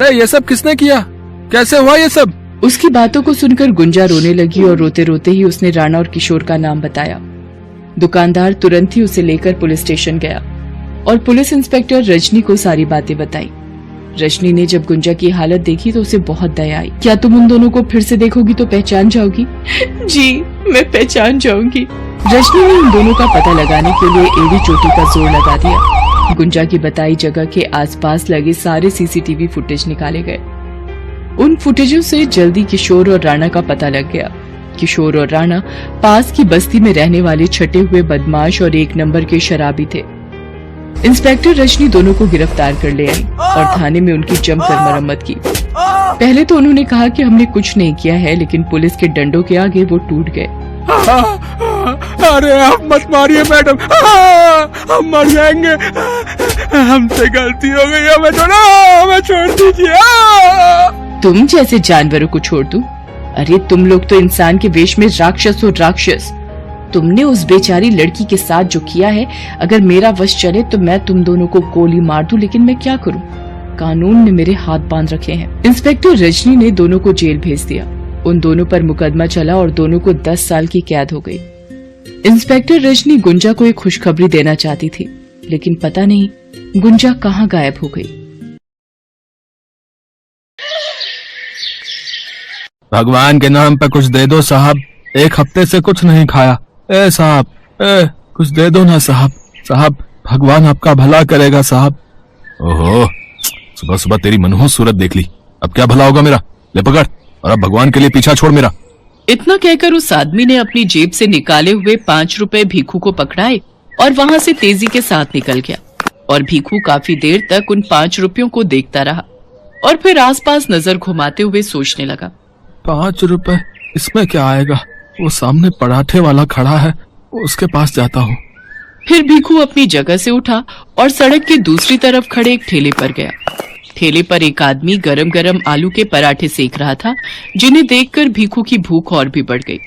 ये सब किसने किया? कैसे हुआ ये सब? उसकी बातों को सुनकर गुंजा रोने लगी और रोते रोते ही उसने राणा और किशोर का नाम बताया। दुकानदार तुरंत ही उसे लेकर पुलिस स्टेशन गया और पुलिस इंस्पेक्टर रजनी को सारी बातें बताई। रजनी ने जब गुंजा की हालत देखी तो उसे बहुत दया आई। क्या तुम उन दोनों को फिर से देखोगी तो पहचान जाओगी? जी, मैं पहचान जाऊंगी। रजनी ने उन दोनों का पता लगाने के लिए एड़ी चोटी का जोर लगा दिया। गुंजा की बताई जगह के आसपास लगे सारे सीसीटीवी फुटेज निकाले गए। उन फुटेजों से जल्दी किशोर और राणा का पता लग गया। किशोर और राणा पास की बस्ती में रहने वाले छटे हुए बदमाश और 1 नंबर के शराबी थे। इंस्पेक्टर रजनी दोनों को गिरफ्तार कर ले आई और थाने में उनकी जमकर मरम्मत की। पहले तो उन्होंने कहा कि हमने कुछ नहीं किया है, लेकिन पुलिस के डंडों के आगे वो टूट गए। अरे आप मत मारिए मैडम, हम मर जाएंगे, हमसे गलती हो गई, हमें छोड़ दीजिए। तुम जैसे जानवरों को छोड़ दूं? अरे तुम लोग तो इंसान के वेश में राक्षस हो राक्षस। तुमने उस बेचारी लड़की के साथ जो किया है, अगर मेरा वश चले तो मैं तुम दोनों को गोली मार दूं, लेकिन मैं क्या करूं? कानून ने मेरे हाथ बांध रखे हैं। इंस्पेक्टर रजनी ने दोनों को जेल भेज दिया। उन दोनों पर मुकदमा चला और दोनों को 10 साल की कैद हो गई। इंस्पेक्टर रजनी गुंजा को एक खुशखबरी देना चाहती थी, लेकिन पता नहीं गुंजा कहाँ गायब हो गई। भगवान के नाम पे कुछ दे दो साहब, 1 हफ्ते से कुछ नहीं खाया। ए साहब, कुछ दे दो ना साहब। साहब, भगवान आपका भला करेगा साहब। ओहो, सुबह सुबह तेरी मनहूस सूरत देख ली, अब क्या भला होगा मेरा? ले पकड़, और अब भगवान के लिए पीछा छोड़ मेरा। इतना कहकर उस आदमी ने अपनी जेब से निकाले हुए 5 रुपए भीखू को पकड़ाए और वहाँ से तेजी के साथ निकल गया। और भीखू काफी देर तक उन 5 रुपयों को देखता रहा और फिर आसपास नजर घुमाते हुए सोचने लगा। 5 रुपए, इसमें क्या आएगा? वो सामने पराठे वाला खड़ा है, उसके पास जाता हूँ। फिर भीखू अपनी जगह से उठा और सड़क के दूसरी तरफ खड़े एक ठेले पर गया। ठेले पर एक आदमी गरम गरम आलू के पराठे सेक रहा था, जिन्हें देखकर भीखू की भूख और भी बढ़ गई।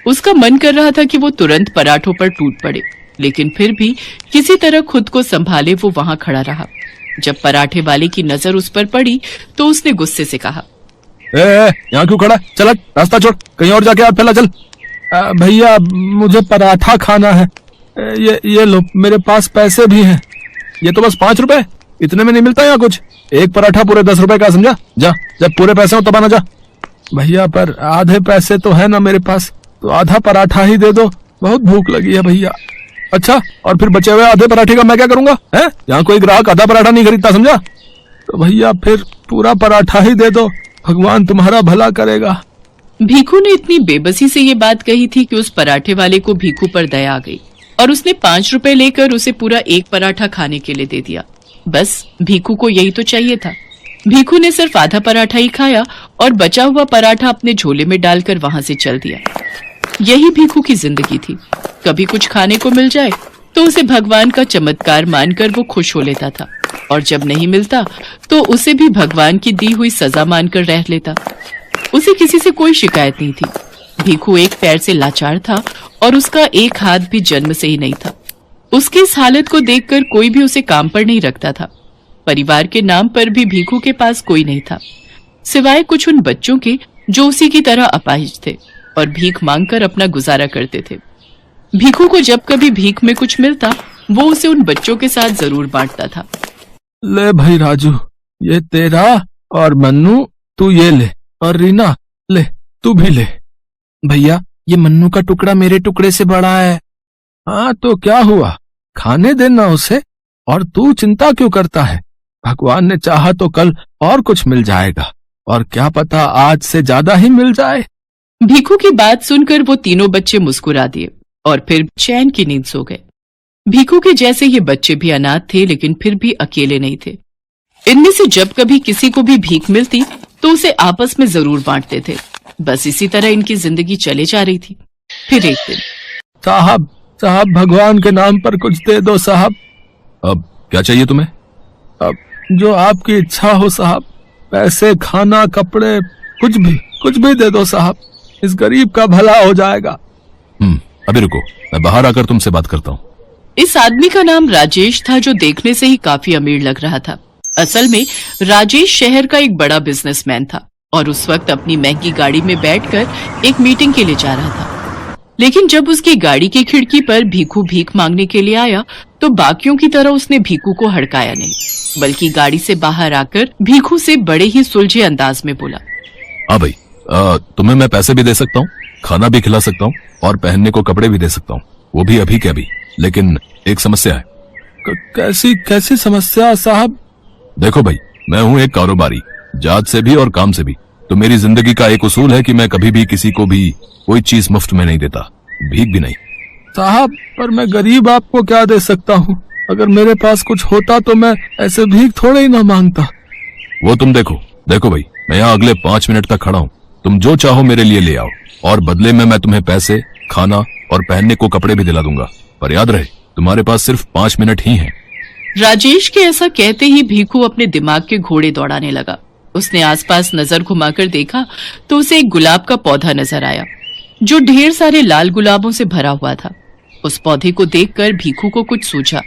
उसका मन कर रहा था कि वो तुरंत पराठों पर टूट पड़े, लेकिन फिर भी किसी तरह खुद को संभाले वो वहां खड़ा रहा। जब पराठे वाले की नजर उस पर पड़ी तो उसने गुस्से से कहा, यहाँ क्यों खड़ा? चल रास्ता छोड़, कहीं और जाके हाथ फैला चल। भैया, मुझे पराठा खाना है। ये लो, मेरे पास पैसे भी हैं। ये तो बस 5 रुपए, इतने में नहीं मिलता यहाँ कुछ। एक पराठा पूरे 10 रुपए का, समझा? जा, जब पूरे पैसे हो तब आना। जा भैया, पर आधे पैसे तो है ना मेरे पास, तो आधा पराठा ही दे दो, बहुत भूख लगी है भैया। अच्छा, और फिर बचे हुए आधे पराठे का मैं क्या करूंगा? है, यहाँ कोई ग्राहक आधा पराठा नहीं खरीदता, समझा? तो भैया फिर पूरा पराठा ही दे दो, भगवान तुम्हारा भला करेगा। भीखू ने इतनी बेबसी से ये बात कही थी कि उस पराठे वाले को भीखू पर दया आ गई और उसने 5 रुपए लेकर उसे पूरा 1 पराठा खाने के लिए दे दिया। बस भीखू को यही तो चाहिए था। भीखू ने सिर्फ आधा पराठा ही खाया और बचा हुआ पराठा अपने झोले में डालकर वहां से चल दिया। यही भीखू की जिंदगी थी। कभी कुछ खाने को मिल जाए तो उसे भगवान का चमत्कार मानकर वो खुश हो लेता था, और जब नहीं मिलता तो उसे भी भगवान की दी हुई सजा मानकर रह लेता। उसे किसी से कोई शिकायत नहीं थी। भीखू एक पैर से लाचार था और उसका एक हाथ भी जन्म से ही नहीं था। उसकी इस हालत को देखकर कोई भी उसे काम पर नहीं रखता था। परिवार के नाम पर भी भीखू के पास कोई नहीं था, सिवाय कुछ उन बच्चों के जो उसी की तरह अपाहिज थे और भीख मांगकर अपना गुजारा करते थे। भीखू को जब कभी भीख में कुछ मिलता वो उसे उन बच्चों के साथ जरूर बांटता था। ले भाई राजू, ये तेरा, और मन्नू तू ये ले, और रीना ले, तू भी ले। भैया, ये मन्नू का टुकड़ा मेरे टुकड़े से बड़ा है। हाँ तो क्या हुआ, खाने देना उसे, और तू चिंता क्यों करता है? भगवान ने चाहा तो कल और कुछ मिल जाएगा, और क्या पता आज से ज्यादा ही मिल जाए। भीखू की बात सुनकर वो तीनों बच्चे मुस्कुरा दिए और फिर चैन की नींद सो गए। भीखू के जैसे ये बच्चे भी अनाथ थे, लेकिन फिर भी अकेले नहीं थे। इनमें से जब कभी किसी को भी भीख मिलती तो उसे आपस में जरूर बांटते थे। बस इसी तरह इनकी जिंदगी चले जा रही थी। फिर एक दिन, साहब भगवान के नाम पर कुछ दे दो साहब। अब क्या चाहिए तुम्हें? अब जो आपकी इच्छा हो साहब, पैसे, खाना, कपड़े, कुछ भी दे दो साहब, इस गरीब का भला हो जाएगा। अभी रुको, मैं बाहर आकर तुमसे बात करता हूँ। इस आदमी का नाम राजेश था, जो देखने से ही काफी अमीर लग रहा था। असल में राजेश शहर का एक बड़ा बिजनेसमैन था और उस वक्त अपनी महंगी गाड़ी में बैठकर एक मीटिंग के लिए जा रहा था। लेकिन जब उसकी गाड़ी की खिड़की पर भीखू भीख मांगने के लिए आया तो बाकियों की तरह उसने भीखू को हड़काया नहीं, बल्कि गाड़ी से बाहर आकर भीखू से बड़े ही सुलझे अंदाज में बोला, हाँ भाई, तुम्हें मैं पैसे भी दे सकता हूँ, खाना भी खिला सकता हूँ और पहनने को कपड़े भी दे सकता हूँ, वो भी अभी के अभी। लेकिन एक समस्या है। कैसी कैसी समस्या साहब? देखो भाई, मैं हूँ एक कारोबारी, जात से भी और काम से भी। तो मेरी जिंदगी का एक उसूल है कि मैं कभी भी किसी को भी कोई चीज मुफ्त में नहीं देता, भीख भी नहीं। साहब, पर मैं गरीब आपको क्या दे सकता हूँ? अगर मेरे पास कुछ होता तो मैं ऐसे भीख थोड़े ही ना मांगता। वो तुम देखो। देखो भाई, मैं यहाँ अगले 5 मिनट तक खड़ा हूँ, तुम जो चाहो मेरे लिए ले आओ और बदले में मैं तुम्हें पैसे, खाना और पहनने को कपड़े भी दिला दूंगा। पर याद रहे, तुम्हारे पास सिर्फ 5 मिनट ही हैं। राजेश के ऐसा कहते ही भीखू अपने दिमाग के घोड़े दौड़ाने लगा। उसने आसपास नजर घुमाकर देखा तो उसे एक गुलाब का पौधा नजर आया जो ढेर सारे लाल गुलाबों से भरा हुआ था। उस पौधे को देखकर भीखू को कुछ सूझा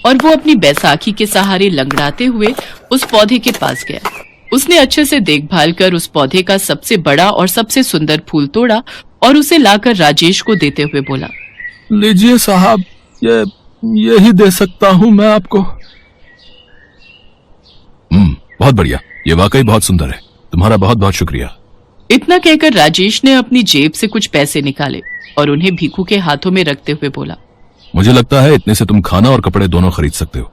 और वो अपनी बैसाखी के सहारे लंगड़ाते हुए उस पौधे के पास गया। उसने अच्छे से देखभाल कर उस पौधे का सबसे बड़ा और सबसे सुंदर फूल तोड़ा और उसे लाकर राजेश को देते हुए बोला, लीजिए साहब, यही दे सकता हूँ मैं आपको। बहुत बढ़िया, ये वाकई बहुत सुंदर है, तुम्हारा बहुत बहुत शुक्रिया। इतना कहकर राजेश ने अपनी जेब से कुछ पैसे निकाले और उन्हें भीखू के हाथों में रखते हुए बोला, मुझे लगता है इतने से तुम खाना और कपड़े दोनों खरीद सकते हो।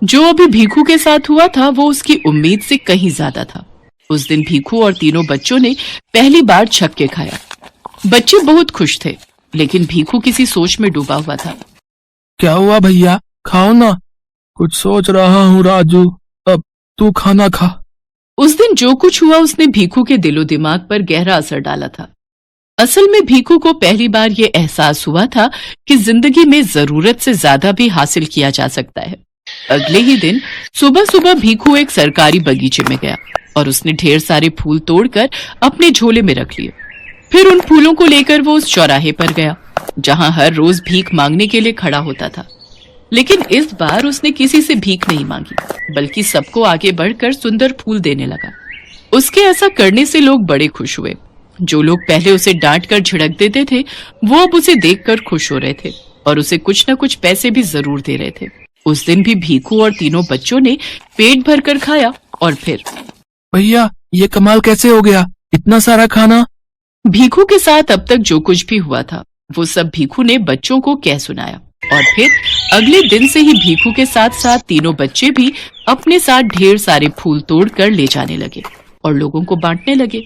जो अभी भीखू के साथ हुआ था वो उसकी उम्मीद से कहीं ज्यादा था। उस दिन भीखू और तीनों बच्चों ने पहली बार छक्के खाया। बच्चे बहुत खुश थे, लेकिन भीखू किसी सोच में डूबा हुआ था। क्या हुआ भैया, खाओ ना। कुछ सोच रहा हूँ राजू, अब तू खाना खा। उस दिन जो कुछ हुआ उसने भीखू के दिलो दिमाग पर गहरा असर डाला था। असल में भीखू को पहली बार ये एहसास हुआ था कि जिंदगी में जरूरत से ज्यादा भी हासिल किया जा सकता है। अगले ही दिन सुबह सुबह भीखू एक सरकारी बगीचे में गया और उसने ढेर सारे फूल तोड़कर अपने झोले में रख लिए। फिर उन फूलों को लेकर वो उस चौराहे पर गया जहां हर रोज भीख मांगने के लिए खड़ा होता था। लेकिन इस बार उसने किसी से भीख नहीं मांगी, बल्कि सबको आगे बढ़कर सुंदर फूल देने लगा। उसके ऐसा करने से लोग बड़े खुश हुए। जो लोग पहले उसे डांट कर झिड़क देते थे वो अब उसे देखकर खुश हो रहे थे और उसे कुछ न कुछ पैसे भी जरूर दे रहे थे। उस दिन भी भीखू और तीनों बच्चों ने पेट भरकर खाया और फिर, भैया ये कमाल कैसे हो गया, इतना सारा खाना? भीखू के साथ अब तक जो कुछ भी हुआ था वो सब भीखू ने बच्चों को कह सुनाया और फिर अगले दिन से ही भीखू के साथ साथ तीनों बच्चे भी अपने साथ ढेर सारे फूल तोड़कर ले जाने लगे और लोगों को बांटने लगे।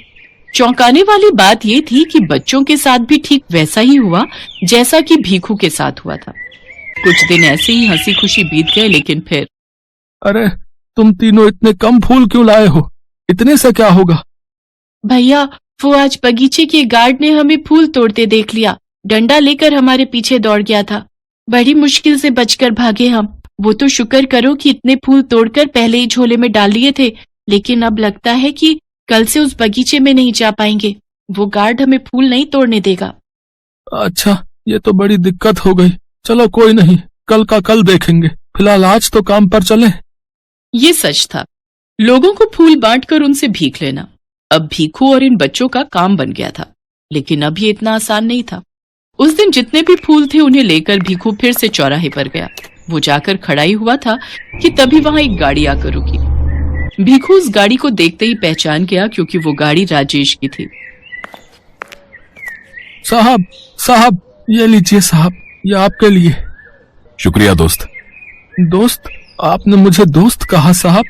चौंकाने वाली बात ये थी कि बच्चों के साथ भी ठीक वैसा ही हुआ जैसा कि भीखू के साथ हुआ था। कुछ दिन ऐसे ही हंसी खुशी बीत गए, लेकिन फिर, अरे तुम तीनों इतने कम फूल क्यों लाए हो? इतने से क्या होगा? भैया वो आज बगीचे के गार्ड ने हमें फूल तोड़ते देख लिया, डंडा लेकर हमारे पीछे दौड़ गया था। बड़ी मुश्किल से बचकर भागे हम। वो तो शुक्र करो कि इतने फूल तोड़कर पहले ही झोले में डाल लिए थे, लेकिन अब लगता है कि कल से उस बगीचे में नहीं जा पाएंगे। वो गार्ड हमें फूल नहीं तोड़ने देगा। अच्छा, ये तो बड़ी दिक्कत हो गई। चलो कोई नहीं, कल का कल देखेंगे, फिलहाल आज तो काम पर चले। ये सच था। लोगों को फूल बांटकर उनसे भीख लेना अब भीखू और इन बच्चों का काम बन गया था, लेकिन अब ये इतना आसान नहीं था। उस दिन जितने भी फूल थे उन्हें लेकर भीखू फिर से चौराहे पर गया। वो जाकर खड़ा ही हुआ था कि तभी वहां एक गाड़ी आकर रुकी। भीखू उस गाड़ी को देखते ही पहचान गया, क्योंकि वो गाड़ी राजेश की थी। साहब साहब, ये लीजिए साहब, ये आपके लिए। शुक्रिया दोस्त। दोस्त? आपने मुझे दोस्त कहा साहब?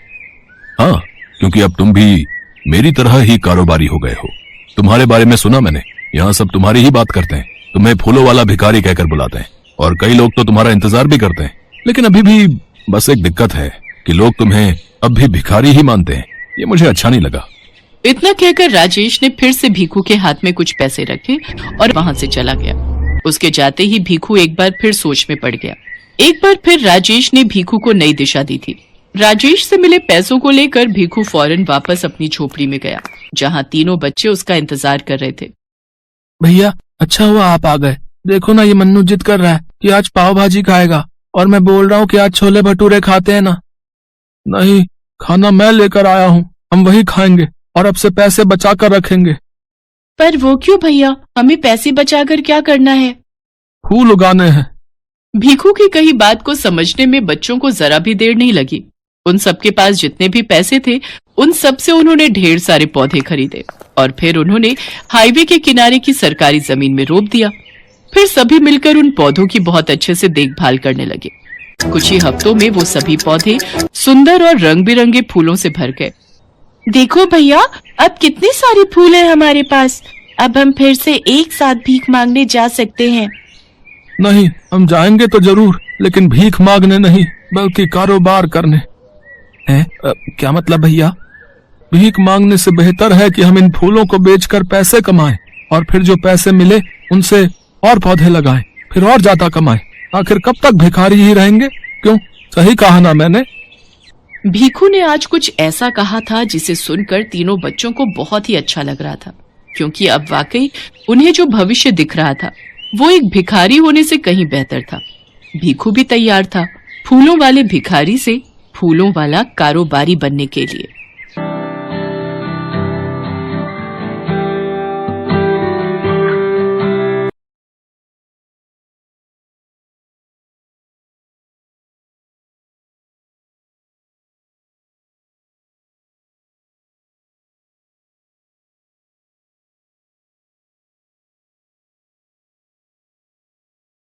हाँ, क्योंकि अब तुम भी मेरी तरह ही कारोबारी हो गए हो। तुम्हारे बारे में सुना मैंने, यहाँ सब तुम्हारी ही बात करते हैं, तुम्हें फूलों वाला भिखारी कहकर बुलाते हैं और कई लोग तो तुम्हारा इंतजार भी करते हैं। लेकिन अभी भी बस एक दिक्कत है कि लोग तुम्हें अब भी भिखारी ही मानते हैं। ये मुझे अच्छा नहीं लगा। इतना कहकर राजेश ने फिर से भीखू के हाथ में कुछ पैसे रखे और वहां से चला गया। उसके जाते ही भीखू एक बार फिर सोच में पड़ गया। एक बार फिर राजेश ने भीखू को नई दिशा दी थी। राजेश से मिले पैसों को लेकर भीखू फौरन वापस अपनी झोपड़ी में गया, जहां तीनों बच्चे उसका इंतजार कर रहे थे। भैया अच्छा हुआ आप आ गए। देखो ना, ये मन्नू जिद कर रहा है कि आज पाव भाजी खाएगा और मैं बोल रहा हूँ कि आज छोले भटूरे खाते हैं ना। नहीं, खाना मैं लेकर आया हूँ, हम वही खाएंगे और अब से पैसे बचा कर रखेंगे। पर वो क्यों भैया, हमें पैसे बचाकर क्या करना है? फूल उगाने हैं। भीखू की कही बात को समझने में बच्चों को जरा भी देर नहीं लगी। उन सबके पास जितने भी पैसे थे उन सब से उन्होंने ढेर सारे पौधे खरीदे और फिर उन्होंने हाईवे के किनारे की सरकारी जमीन में रोप दिया। फिर सभी मिलकर उन पौधों की बहुत अच्छे से देखभाल करने लगे। कुछ ही हफ्तों में वो सभी पौधे सुंदर और रंग बिरंगे फूलों से भर गए। देखो भैया, अब कितने सारे फूल हैं हमारे पास। अब हम फिर से एक साथ भीख मांगने जा सकते हैं। नहीं, हम जाएंगे तो जरूर, लेकिन भीख मांगने नहीं बल्कि कारोबार करने। क्या मतलब भैया? भीख मांगने से बेहतर है कि हम इन फूलों को बेचकर पैसे कमाएं और फिर जो पैसे मिले उनसे और पौधे लगाएं, फिर और ज्यादा कमाएं। आखिर कब तक भिखारी ही रहेंगे? क्यों, सही कहा ना मैंने? भीखू ने आज कुछ ऐसा कहा था जिसे सुनकर तीनों बच्चों को बहुत ही अच्छा लग रहा था, क्योंकि अब वाकई उन्हें जो भविष्य दिख रहा था वो एक भिखारी होने से कहीं बेहतर था। भीखू भी तैयार था फूलों वाले भिखारी से फूलों वाला कारोबारी बनने के लिए।